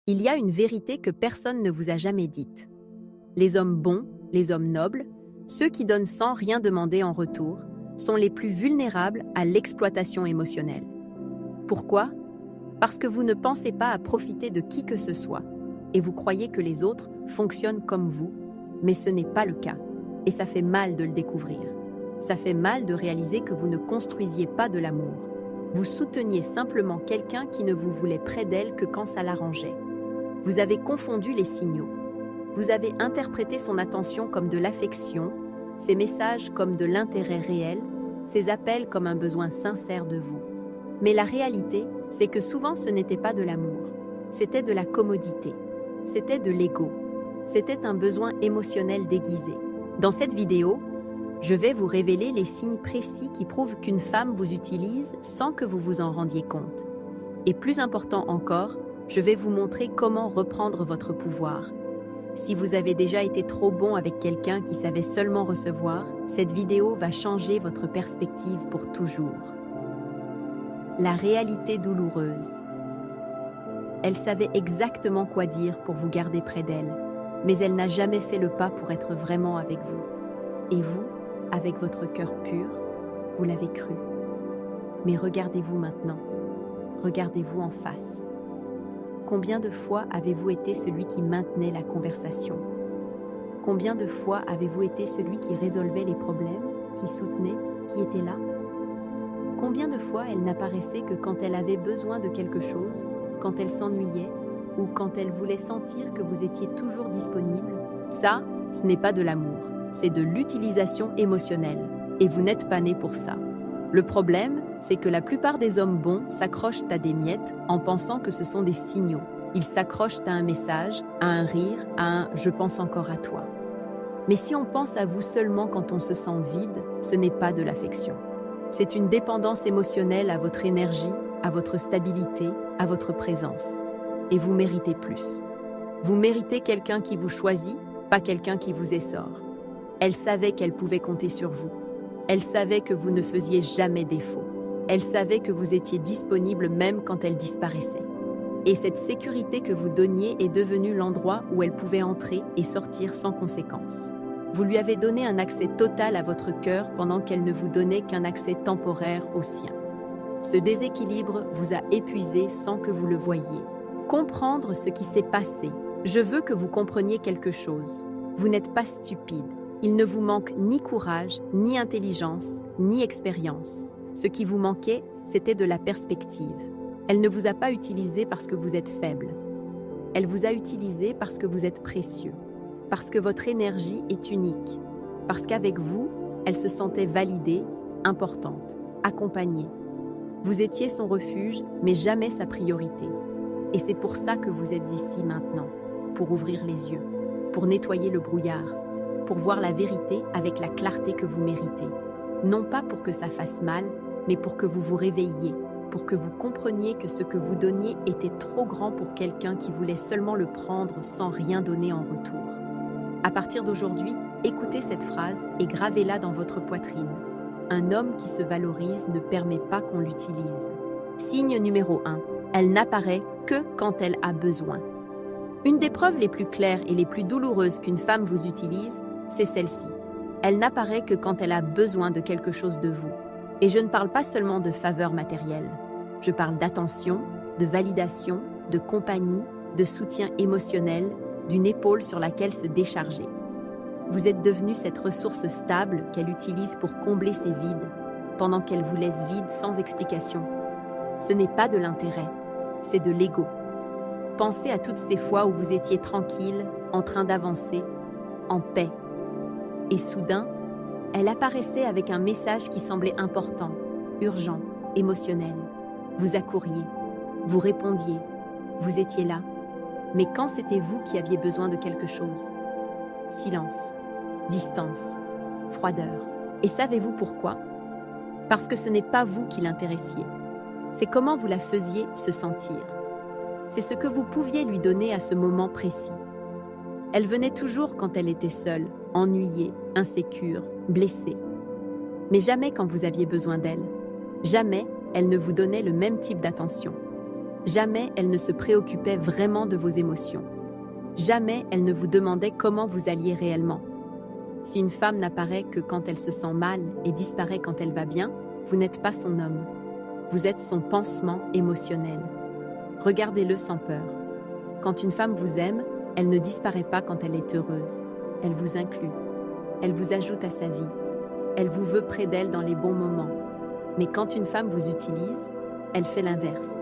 Il y a une vérité que personne ne vous a jamais dite. Les hommes bons, les hommes nobles, ceux qui donnent sans rien demander en retour, sont les plus vulnérables à l'exploitation émotionnelle. Pourquoi? Parce que vous ne pensez pas à profiter de qui que ce soit, et vous croyez que les autres fonctionnent comme vous, mais ce n'est pas le cas, et ça fait mal de le découvrir. Ça fait mal de réaliser que vous ne construisiez pas de l'amour. Vous souteniez simplement quelqu'un qui ne vous voulait près d'elle que quand ça l'arrangeait. Vous avez confondu les signaux. Vous avez interprété son attention comme de l'affection, ses messages comme de l'intérêt réel, ses appels comme un besoin sincère de vous. Mais la réalité, c'est que souvent ce n'était pas de l'amour, c'était de la commodité, c'était de l'ego, c'était un besoin émotionnel déguisé. Dans cette vidéo, je vais vous révéler les signes précis qui prouvent qu'une femme vous utilise sans que vous vous en rendiez compte. Et plus important encore, je vais vous montrer comment reprendre votre pouvoir. Si vous avez déjà été trop bon avec quelqu'un qui savait seulement recevoir, cette vidéo va changer votre perspective pour toujours. La réalité douloureuse. Elle savait exactement quoi dire pour vous garder près d'elle, mais elle n'a jamais fait le pas pour être vraiment avec vous. Et vous, avec votre cœur pur, vous l'avez cru. Mais regardez-vous maintenant. Regardez-vous en face. Combien de fois avez-vous été celui qui maintenait la conversation? Combien de fois avez-vous été celui qui résolvait les problèmes, qui soutenait, qui était là? Combien de fois elle n'apparaissait que quand elle avait besoin de quelque chose, quand elle s'ennuyait, ou quand elle voulait sentir que vous étiez toujours disponible? Ça, ce n'est pas de l'amour, c'est de l'utilisation émotionnelle, et vous n'êtes pas né pour ça. Le problème, c'est que la plupart des hommes bons s'accrochent à des miettes en pensant que ce sont des signaux. Ils s'accrochent à un message, à un rire, à un « je pense encore à toi ». Mais si on pense à vous seulement quand on se sent vide, ce n'est pas de l'affection. C'est une dépendance émotionnelle à votre énergie, à votre stabilité, à votre présence. Et vous méritez plus. Vous méritez quelqu'un qui vous choisit, pas quelqu'un qui vous essore. Elle savait qu'elle pouvait compter sur vous. Elle savait que vous ne faisiez jamais défaut. Elle savait que vous étiez disponible même quand elle disparaissait. Et cette sécurité que vous donniez est devenue l'endroit où elle pouvait entrer et sortir sans conséquence. Vous lui avez donné un accès total à votre cœur pendant qu'elle ne vous donnait qu'un accès temporaire au sien. Ce déséquilibre vous a épuisé sans que vous le voyiez. Comprendre ce qui s'est passé. Je veux que vous compreniez quelque chose. Vous n'êtes pas stupide. Il ne vous manque ni courage, ni intelligence, ni expérience. Ce qui vous manquait, c'était de la perspective. Elle ne vous a pas utilisé parce que vous êtes faible. Elle vous a utilisé parce que vous êtes précieux, parce que votre énergie est unique, parce qu'avec vous, elle se sentait validée, importante, accompagnée. Vous étiez son refuge, mais jamais sa priorité. Et c'est pour ça que vous êtes ici maintenant, pour ouvrir les yeux, pour nettoyer le brouillard, pour voir la vérité avec la clarté que vous méritez. Non pas pour que ça fasse mal, mais pour que vous vous réveilliez, pour que vous compreniez que ce que vous donniez était trop grand pour quelqu'un qui voulait seulement le prendre sans rien donner en retour. À partir d'aujourd'hui, écoutez cette phrase et gravez-la dans votre poitrine. Un homme qui se valorise ne permet pas qu'on l'utilise. Signe numéro 1. Elle n'apparaît que quand elle a besoin. Une des preuves les plus claires et les plus douloureuses qu'une femme vous utilise, c'est celle-ci. Elle n'apparaît que quand elle a besoin de quelque chose de vous. Et je ne parle pas seulement de faveur matérielle. Je parle d'attention, de validation, de compagnie, de soutien émotionnel, d'une épaule sur laquelle se décharger. Vous êtes devenu cette ressource stable qu'elle utilise pour combler ses vides, pendant qu'elle vous laisse vide sans explication. Ce n'est pas de l'intérêt, c'est de l'ego. Pensez à toutes ces fois où vous étiez tranquille, en train d'avancer, en paix. Et soudain, elle apparaissait avec un message qui semblait important, urgent, émotionnel. Vous accouriez, vous répondiez, vous étiez là. Mais quand c'était vous qui aviez besoin de quelque chose? Silence, distance, froideur. Et savez-vous pourquoi? Parce que ce n'est pas vous qui l'intéressiez. C'est comment vous la faisiez se sentir. C'est ce que vous pouviez lui donner à ce moment précis. Elle venait toujours quand elle était seule, ennuyée, insécure, blessée. Mais jamais quand vous aviez besoin d'elle. Jamais elle ne vous donnait le même type d'attention. Jamais elle ne se préoccupait vraiment de vos émotions. Jamais elle ne vous demandait comment vous alliez réellement. Si une femme n'apparaît que quand elle se sent mal et disparaît quand elle va bien, vous n'êtes pas son homme. Vous êtes son pansement émotionnel. Regardez-le sans peur. Quand une femme vous aime, elle ne disparaît pas quand elle est heureuse. Elle vous inclut. Elle vous ajoute à sa vie. Elle vous veut près d'elle dans les bons moments. Mais quand une femme vous utilise, elle fait l'inverse.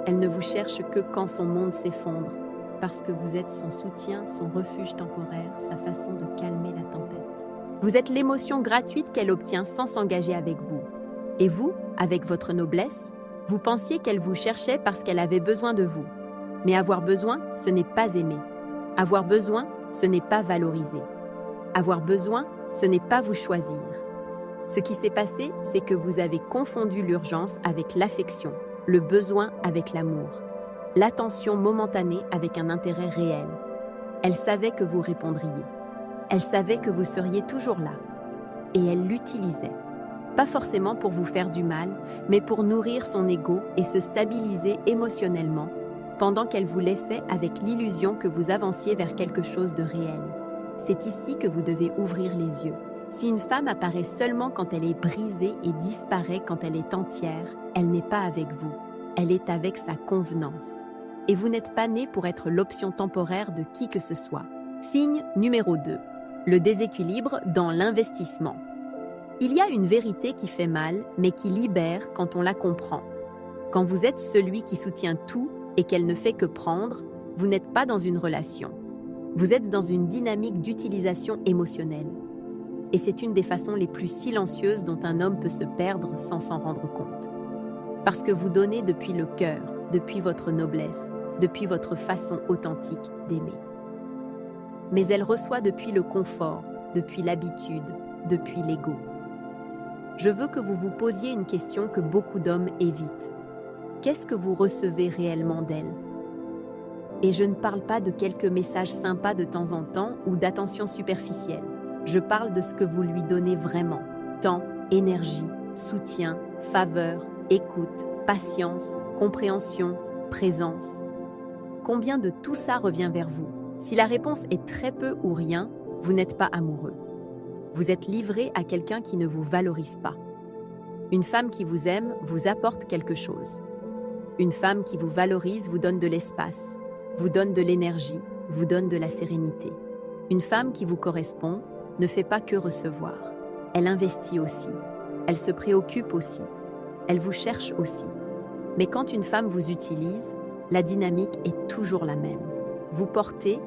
Elle ne vous cherche que quand son monde s'effondre, parce que vous êtes son soutien, son refuge temporaire, sa façon de calmer la tempête. Vous êtes l'émotion gratuite qu'elle obtient sans s'engager avec vous. Et vous, avec votre noblesse, vous pensiez qu'elle vous cherchait parce qu'elle avait besoin de vous. Mais avoir besoin, ce n'est pas aimer. Avoir besoin, ce n'est pas valoriser. Avoir besoin, ce n'est pas vous choisir. Ce qui s'est passé, c'est que vous avez confondu l'urgence avec l'affection, le besoin avec l'amour, l'attention momentanée avec un intérêt réel. Elle savait que vous répondriez. Elle savait que vous seriez toujours là. Et elle l'utilisait. Pas forcément pour vous faire du mal, mais pour nourrir son ego et se stabiliser émotionnellement, pendant qu'elle vous laissait avec l'illusion que vous avanciez vers quelque chose de réel. C'est ici que vous devez ouvrir les yeux. Si une femme apparaît seulement quand elle est brisée et disparaît quand elle est entière, elle n'est pas avec vous. Elle est avec sa convenance. Et vous n'êtes pas né pour être l'option temporaire de qui que ce soit. Signe numéro 2. Le déséquilibre dans l'investissement. Il y a une vérité qui fait mal, mais qui libère quand on la comprend. Quand vous êtes celui qui soutient tout et qu'elle ne fait que prendre, vous n'êtes pas dans une relation. Vous êtes dans une dynamique d'utilisation émotionnelle. Et c'est une des façons les plus silencieuses dont un homme peut se perdre sans s'en rendre compte. Parce que vous donnez depuis le cœur, depuis votre noblesse, depuis votre façon authentique d'aimer. Mais elle reçoit depuis le confort, depuis l'habitude, depuis l'ego. Je veux que vous vous posiez une question que beaucoup d'hommes évitent. Qu'est-ce que vous recevez réellement d'elle ? Et je ne parle pas de quelques messages sympas de temps en temps ou d'attention superficielle. Je parle de ce que vous lui donnez vraiment. Temps, énergie, soutien, faveur, écoute, patience, compréhension, présence. Combien de tout ça revient vers vous ? Si la réponse est très peu ou rien, vous n'êtes pas amoureux. Vous êtes livré à quelqu'un qui ne vous valorise pas. Une femme qui vous aime vous apporte quelque chose. Une femme qui vous valorise vous donne de l'espace, vous donne de l'énergie, vous donne de la sérénité. Une femme qui vous correspond ne fait pas que recevoir. Elle investit aussi. Elle se préoccupe aussi. Elle vous cherche aussi. Mais quand une femme vous utilise, la dynamique est toujours la même. Vous portez,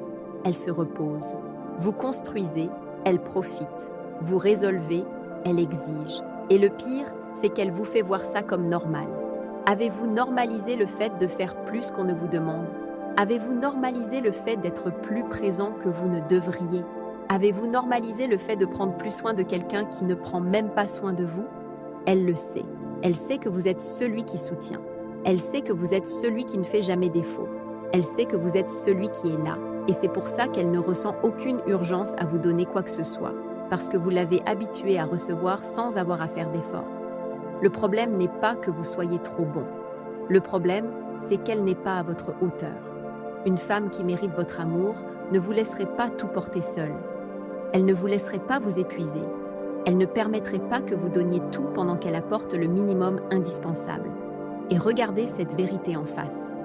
elle se repose. Vous construisez, elle profite. Vous résolvez, elle exige. Et le pire, c'est qu'elle vous fait voir ça comme normal. Avez-vous normalisé le fait de faire plus qu'on ne vous demande ? Avez-vous normalisé le fait d'être plus présent que vous ne devriez ? Avez-vous normalisé le fait de prendre plus soin de quelqu'un qui ne prend même pas soin de vous ? Elle le sait. Elle sait que vous êtes celui qui soutient. Elle sait que vous êtes celui qui ne fait jamais défaut. Elle sait que vous êtes celui qui est là. Et c'est pour ça qu'elle ne ressent aucune urgence à vous donner quoi que ce soit, parce que vous l'avez habituée à recevoir sans avoir à faire d'efforts. Le problème n'est pas que vous soyez trop bon. Le problème, c'est qu'elle n'est pas à votre hauteur. Une femme qui mérite votre amour ne vous laisserait pas tout porter seule. Elle ne vous laisserait pas vous épuiser. Elle ne permettrait pas que vous donniez tout pendant qu'elle apporte le minimum indispensable. Et regardez cette vérité en face.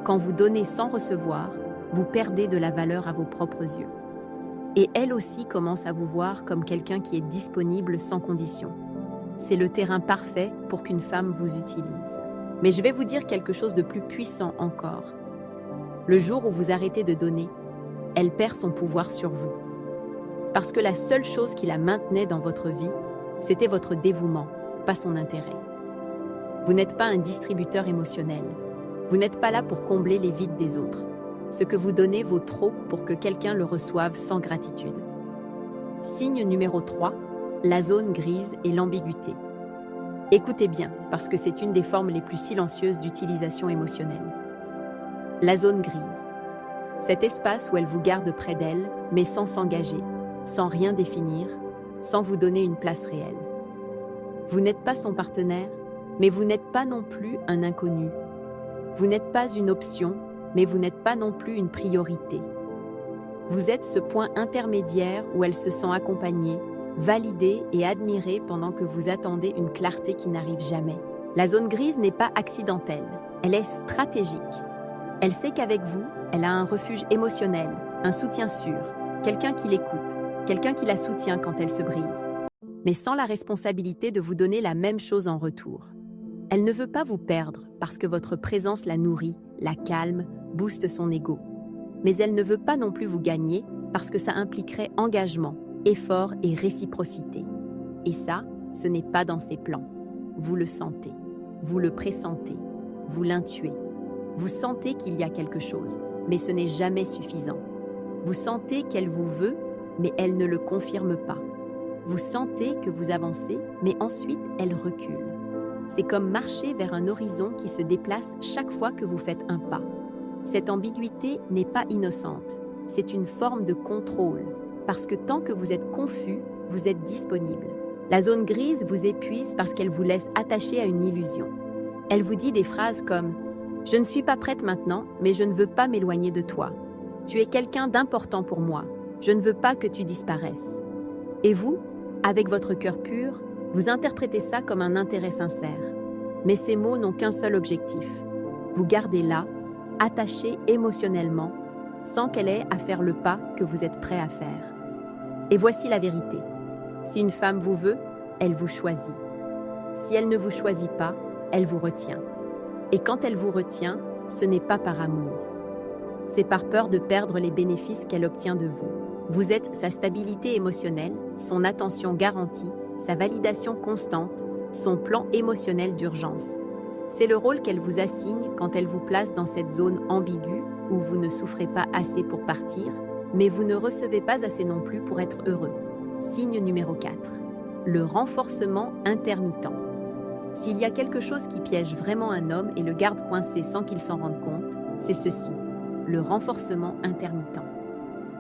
Quand vous donnez sans recevoir, vous perdez de la valeur à vos propres yeux. Et elle aussi commence à vous voir comme quelqu'un qui est disponible sans condition. C'est le terrain parfait pour qu'une femme vous utilise. Mais je vais vous dire quelque chose de plus puissant encore. Le jour où vous arrêtez de donner, elle perd son pouvoir sur vous. Parce que la seule chose qui la maintenait dans votre vie, c'était votre dévouement, pas son intérêt. Vous n'êtes pas un distributeur émotionnel. Vous n'êtes pas là pour combler les vides des autres. Ce que vous donnez vaut trop pour que quelqu'un le reçoive sans gratitude. Signe numéro 3, la zone grise et l'ambiguïté. Écoutez bien, parce que c'est une des formes les plus silencieuses d'utilisation émotionnelle. La zone grise. Cet espace où elle vous garde près d'elle, mais sans s'engager, sans rien définir, sans vous donner une place réelle. Vous n'êtes pas son partenaire, mais vous n'êtes pas non plus un inconnu. Vous n'êtes pas une option, mais vous n'êtes pas non plus une priorité. Vous êtes ce point intermédiaire où elle se sent accompagnée, validée et admirée pendant que vous attendez une clarté qui n'arrive jamais. La zone grise n'est pas accidentelle, elle est stratégique. Elle sait qu'avec vous, elle a un refuge émotionnel, un soutien sûr, quelqu'un qui l'écoute, quelqu'un qui la soutient quand elle se brise, mais sans la responsabilité de vous donner la même chose en retour. Elle ne veut pas vous perdre parce que votre présence la nourrit, la calme, booste son ego. Mais elle ne veut pas non plus vous gagner parce que ça impliquerait engagement, effort et réciprocité. Et ça, ce n'est pas dans ses plans. Vous le sentez, vous le pressentez, vous l'intuez. Vous sentez qu'il y a quelque chose, mais ce n'est jamais suffisant. Vous sentez qu'elle vous veut, mais elle ne le confirme pas. Vous sentez que vous avancez, mais ensuite elle recule. C'est comme marcher vers un horizon qui se déplace chaque fois que vous faites un pas. Cette ambiguïté n'est pas innocente, c'est une forme de contrôle, parce que tant que vous êtes confus, vous êtes disponible. La zone grise vous épuise parce qu'elle vous laisse attaché à une illusion. Elle vous dit des phrases comme « Je ne suis pas prête maintenant, mais je ne veux pas m'éloigner de toi. Tu es quelqu'un d'important pour moi. Je ne veux pas que tu disparaisses. » Et vous, avec votre cœur pur, vous interprétez ça comme un intérêt sincère. Mais ces mots n'ont qu'un seul objectif. Vous gardez là, attaché émotionnellement, sans qu'elle ait à faire le pas que vous êtes prêt à faire. Et voici la vérité. Si une femme vous veut, elle vous choisit. Si elle ne vous choisit pas, elle vous retient. Et quand elle vous retient, ce n'est pas par amour. C'est par peur de perdre les bénéfices qu'elle obtient de vous. Vous êtes sa stabilité émotionnelle, son attention garantie, sa validation constante, son plan émotionnel d'urgence. C'est le rôle qu'elle vous assigne quand elle vous place dans cette zone ambiguë où vous ne souffrez pas assez pour partir, mais vous ne recevez pas assez non plus pour être heureux. Signe numéro 4. Le renforcement intermittent. S'il y a quelque chose qui piège vraiment un homme et le garde coincé sans qu'il s'en rende compte, c'est ceci, le renforcement intermittent.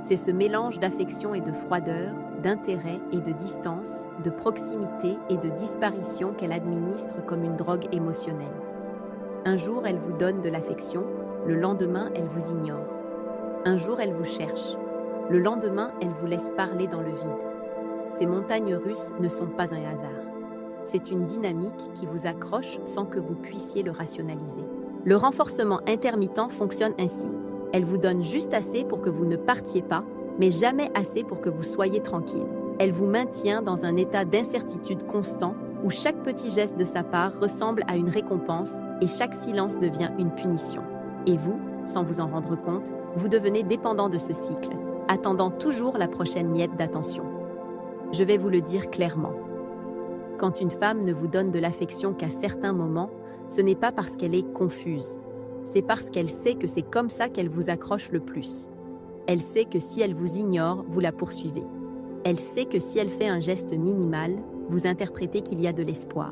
C'est ce mélange d'affection et de froideur, d'intérêt et de distance, de proximité et de disparition qu'elle administre comme une drogue émotionnelle. Un jour, elle vous donne de l'affection, le lendemain, elle vous ignore. Un jour, elle vous cherche. Le lendemain, elle vous laisse parler dans le vide. Ces montagnes russes ne sont pas un hasard. C'est une dynamique qui vous accroche sans que vous puissiez le rationaliser. Le renforcement intermittent fonctionne ainsi. Elle vous donne juste assez pour que vous ne partiez pas, mais jamais assez pour que vous soyez tranquille. Elle vous maintient dans un état d'incertitude constant où chaque petit geste de sa part ressemble à une récompense et chaque silence devient une punition. Et vous, sans vous en rendre compte, vous devenez dépendant de ce cycle, attendant toujours la prochaine miette d'attention. Je vais vous le dire clairement. Quand une femme ne vous donne de l'affection qu'à certains moments, ce n'est pas parce qu'elle est confuse. C'est parce qu'elle sait que c'est comme ça qu'elle vous accroche le plus. Elle sait que si elle vous ignore, vous la poursuivez. Elle sait que si elle fait un geste minimal, vous interprétez qu'il y a de l'espoir.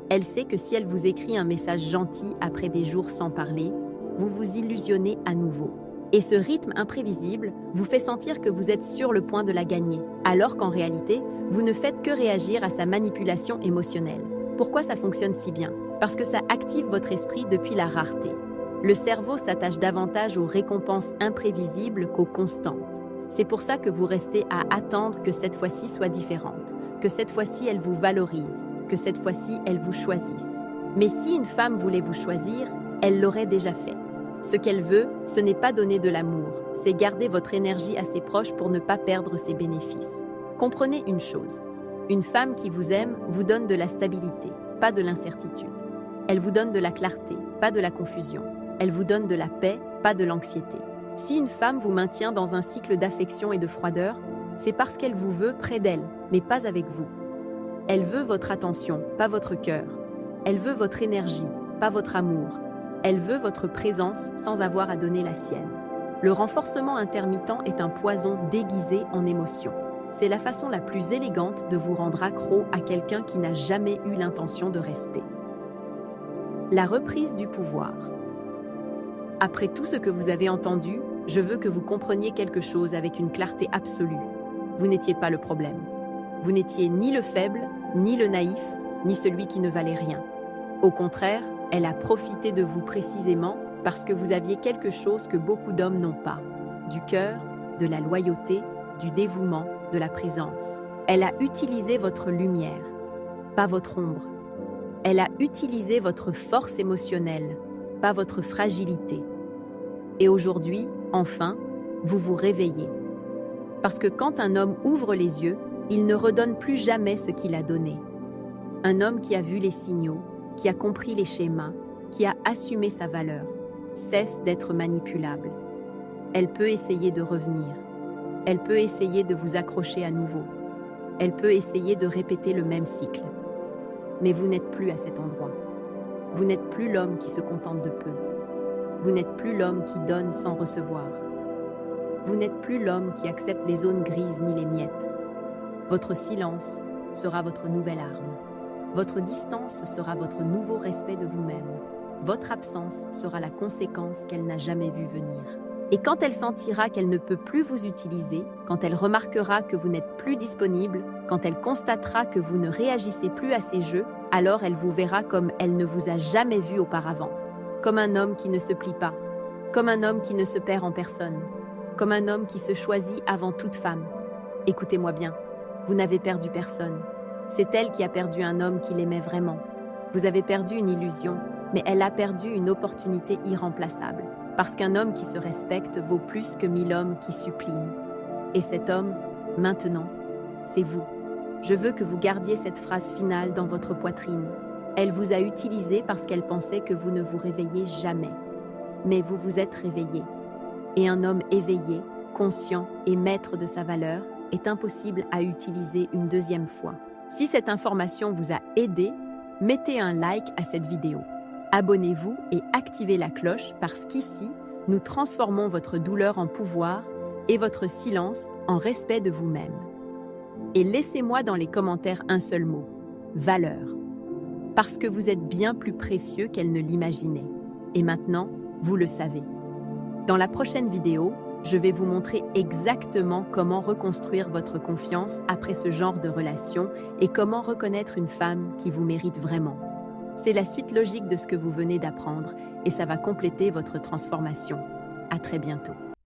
Elle sait que si elle vous écrit un message gentil après des jours sans parler, vous vous illusionnez à nouveau. Et ce rythme imprévisible vous fait sentir que vous êtes sur le point de la gagner, alors qu'en réalité, vous ne faites que réagir à sa manipulation émotionnelle. Pourquoi ça fonctionne si bien? Parce que ça active votre esprit depuis la rareté. Le cerveau s'attache davantage aux récompenses imprévisibles qu'aux constantes. C'est pour ça que vous restez à attendre que cette fois-ci soit différente, que cette fois-ci elle vous valorise, que cette fois-ci elle vous choisisse. Mais si une femme voulait vous choisir, elle l'aurait déjà fait. Ce qu'elle veut, ce n'est pas donner de l'amour, c'est garder votre énergie assez proche pour ne pas perdre ses bénéfices. Comprenez une chose, une femme qui vous aime vous donne de la stabilité, pas de l'incertitude. Elle vous donne de la clarté, pas de la confusion. Elle vous donne de la paix, pas de l'anxiété. Si une femme vous maintient dans un cycle d'affection et de froideur, c'est parce qu'elle vous veut près d'elle, mais pas avec vous. Elle veut votre attention, pas votre cœur. Elle veut votre énergie, pas votre amour. Elle veut votre présence sans avoir à donner la sienne. Le renforcement intermittent est un poison déguisé en émotion. C'est la façon la plus élégante de vous rendre accro à quelqu'un qui n'a jamais eu l'intention de rester. La reprise du pouvoir. Après tout ce que vous avez entendu, je veux que vous compreniez quelque chose avec une clarté absolue. Vous n'étiez pas le problème. Vous n'étiez ni le faible, ni le naïf, ni celui qui ne valait rien. Au contraire, Elle a profité de vous précisément parce que vous aviez quelque chose que beaucoup d'hommes n'ont pas. Du cœur, de la loyauté, du dévouement, de la présence. Elle a utilisé votre lumière, pas votre ombre. Elle a utilisé votre force émotionnelle, pas votre fragilité. Et aujourd'hui, enfin, vous vous réveillez. Parce que quand un homme ouvre les yeux, il ne redonne plus jamais ce qu'il a donné. Un homme qui a vu les signaux, qui a compris les schémas, qui a assumé sa valeur, cesse d'être manipulable. Elle peut essayer de revenir. Elle peut essayer de vous accrocher à nouveau. Elle peut essayer de répéter le même cycle. Mais vous n'êtes plus à cet endroit. Vous n'êtes plus l'homme qui se contente de peu. Vous n'êtes plus l'homme qui donne sans recevoir. Vous n'êtes plus l'homme qui accepte les zones grises ni les miettes. Votre silence sera votre nouvelle arme. Votre distance sera votre nouveau respect de vous-même. Votre absence sera la conséquence qu'elle n'a jamais vue venir. Et quand elle sentira qu'elle ne peut plus vous utiliser, quand elle remarquera que vous n'êtes plus disponible, quand elle constatera que vous ne réagissez plus à ses jeux, alors elle vous verra comme elle ne vous a jamais vu auparavant. Comme un homme qui ne se plie pas, comme un homme qui ne se perd en personne, comme un homme qui se choisit avant toute femme. Écoutez-moi bien, vous n'avez perdu personne. C'est elle qui a perdu un homme qui l'aimait vraiment. Vous avez perdu une illusion, mais elle a perdu une opportunité irremplaçable. Parce qu'un homme qui se respecte vaut plus que 1000 hommes qui supplinent. Et cet homme, maintenant, c'est vous. Je veux que vous gardiez cette phrase finale dans votre poitrine. Elle vous a utilisé parce qu'elle pensait que vous ne vous réveillez jamais. Mais vous vous êtes réveillé. Et un homme éveillé, conscient et maître de sa valeur est impossible à utiliser une deuxième fois. Si cette information vous a aidé, mettez un like à cette vidéo. Abonnez-vous et activez la cloche parce qu'ici, nous transformons votre douleur en pouvoir et votre silence en respect de vous-même. Et laissez-moi dans les commentaires un seul mot, valeur. Parce que vous êtes bien plus précieux qu'elle ne l'imaginait. Et maintenant, vous le savez. Dans la prochaine vidéo, je vais vous montrer exactement comment reconstruire votre confiance après ce genre de relation et comment reconnaître une femme qui vous mérite vraiment. C'est la suite logique de ce que vous venez d'apprendre et ça va compléter votre transformation. À très bientôt.